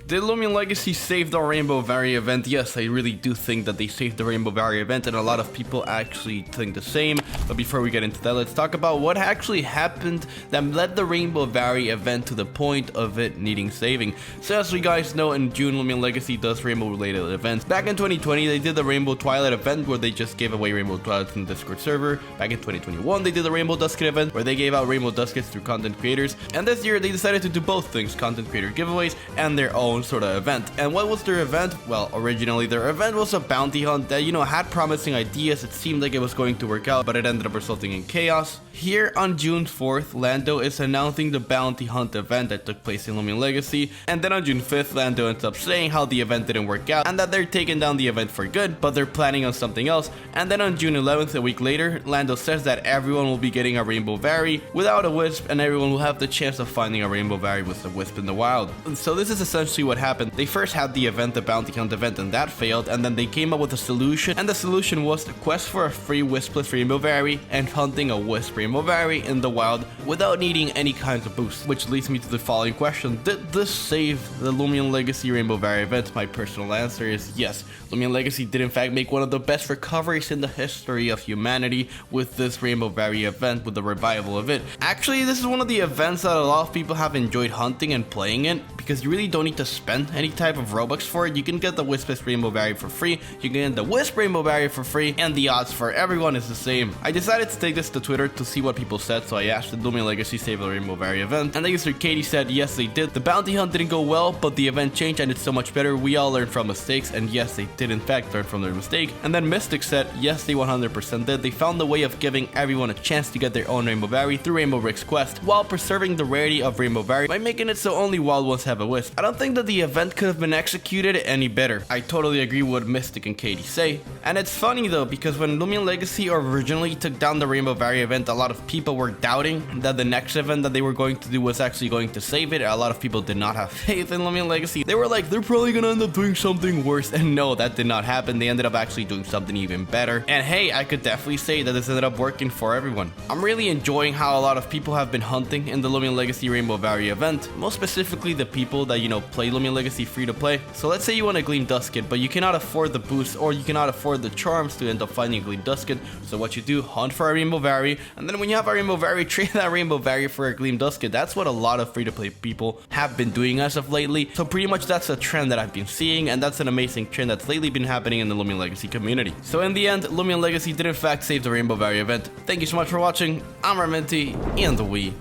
Did Loomian Legacy save the Rainbow Vari event? Yes, I really do think that they saved the Rainbow Vari event, and a lot of people actually think the same. But before we get into that, let's talk about what actually happened that led the Rainbow Vari event to the point of it needing saving. So as we guys know, in June, Loomian Legacy does Rainbow related events. Back in 2020, they did the Rainbow Twilight event where they just gave away Rainbow Twilights in the Discord server. Back in 2021, they did the Rainbow Dusket event where they gave out Rainbow Duskets through content creators. And this year, they decided to do both things, content creator giveaways and their own sort of event. And what was their event? Well, originally their event was a bounty hunt that, had promising ideas. It seemed like it was going to work out, but it ended up resulting in chaos. Here on June 4th, Lando is announcing the bounty hunt event that took place in Loomian Legacy. And then on June 5th, Lando ends up saying how the event didn't work out and that they're taking down the event for good, but they're planning on something else. And then on June 11th, a week later, Lando says that everyone will be getting a Rainbow Vari without a wisp, and everyone will have the chance of finding a Rainbow Vari with a wisp in the wild. So this is essentially what happened. They first had the event, the bounty hunt event, and that failed, and then they came up with a solution, and the solution was the quest for a free wispless Rainbow Vari and hunting a wisp Rainbow Vari in the wild without needing any kinds of boosts. Which leads me to the following question: did this save the Loomian Legacy Rainbow Vari event? My personal answer is yes. Loomian Legacy did in fact make one of the best recoveries in the history of humanity with this Rainbow Vari event, with the revival of it. Actually, this is one of the events that a lot of people have enjoyed hunting and playing it, because you really don't need to spend any type of Robux for it. You can get the Wispless Rainbow Vari for free, you can get the Wisp Rainbow Vari for free, and the odds for everyone is the same. I decided to take this to Twitter to see what people said, so I asked the Loomian Legacy save the Rainbow Vari event, and the user Katie said yes they did. The bounty hunt didn't go well, but the event changed and it's so much better. We all learned from mistakes, and yes they did in fact learn from their mistake. And then Mystic said yes they 100% did. They found a way of giving everyone a chance to get their own Rainbow Vari through Rainbow Rick's quest, while preserving the rarity of Rainbow Vari by making it so only wild ones have a wisp. I don't think that the event could have been executed any better. I totally agree with what Mystic and Katie say. And it's funny though, because when Loomian Legacy originally took down the Rainbow Vari event, a lot of people were doubting that the next event that they were going to do was actually going to save it. A lot of people did not have faith in Loomian Legacy. They were like, they're probably gonna end up doing something worse, and no, that did not happen. They ended up actually doing something even better. And hey, I could definitely say that this ended up working for everyone. I'm really enjoying how a lot of people have been hunting in the Loomian Legacy Rainbow Vari event, most specifically the people that, play Loomian Legacy free to play. So let's say you want a Gleam Dusket, but you cannot afford the boost, or you cannot afford the charms to end up finding a Gleam Dusket. So what you do, hunt for a Rainbow Vari, and then when you have a Rainbow Vari, trade that Rainbow Vari for a Gleam Dusket. That's what a lot of free to play people have been doing as of lately. So pretty much that's a trend that I've been seeing, and that's an amazing trend that's lately been happening in the Loomian Legacy community. So in the end, Loomian Legacy did in fact save the Rainbow Vari event. Thank you so much for watching. I'm Armenti, and the Wii.